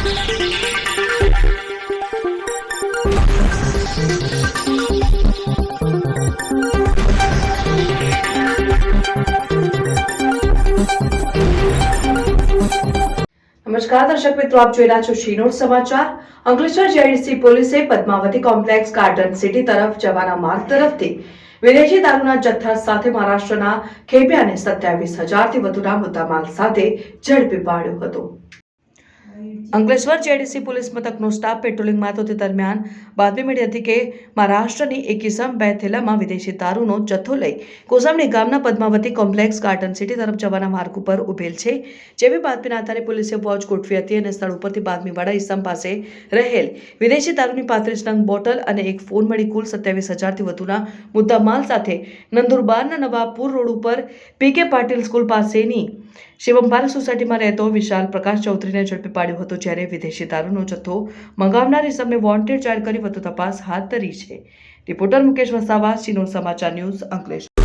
નમસ્કાર દર્શક મિત્રો, આપ જોઈ રહ્યા છો શિનોર સમાચાર। અંકલેશ્વર જેડીસી પોલીસે પદ્માવતી કોમ્પ્લેક્સ ગાર્ડન સિટી તરફ જવાના માર્ગ તરફથી વિદેશી દારૂના જથ્થા સાથે મહારાષ્ટ્રના ખેપિયાને 27,000 થી વધુના મુદ્દામાલ સાથે ઝડપી પાડ્યો હતો। અંકલેશ્વર જેડીસી પોલીસ મથકનો સ્ટાફ પેટ્રોલિંગમાં હતો તે દરમિયાન બાતમી મળી હતી કે મહારાષ્ટ્રની એક કિસમ 2 થેલામાં વિદેશી દારૂનો જથ્થો લઈ કોસંબણી ગામના પદ્માવતી કોમ્પ્લેક્સ ગાર્ડન સિટી તરફ જવાના માર્ગ ઉપર ઉભેલ છે। જેવી બાતમીના આધારે પોલીસે વોચ ગોઠવી હતી અને સ્થળ ઉપરથી બાતમીવાળા ઇસમ પાસે રહેલ વિદેશી દારૂની 35 નંગ બોટલ અને એક ફોન મળી કુલ 27,000 થી વધુના મુદ્દામાલ સાથે નંદુરબારના નવાપુર રોડ ઉપર પીકે પાટીલ સ્કૂલ પાસેની શિવમ પાર્ક સોસાયટીમાં રહેતો વિશાલ પ્રકાશ ચૌધરીને ઝડપી પાડ્યો હતો, જ્યારે વિદેશી દારૂનો જથ્થો મંગાવનાર ઇસમને વોન્ટેડ જાહેર કરી વધુ તપાસ હાથ ધરી છે। રિપોર્ટર મુકેશ વસાવા, શિનોર સમાચાર ન્યૂઝ, અંકલેશ્વર।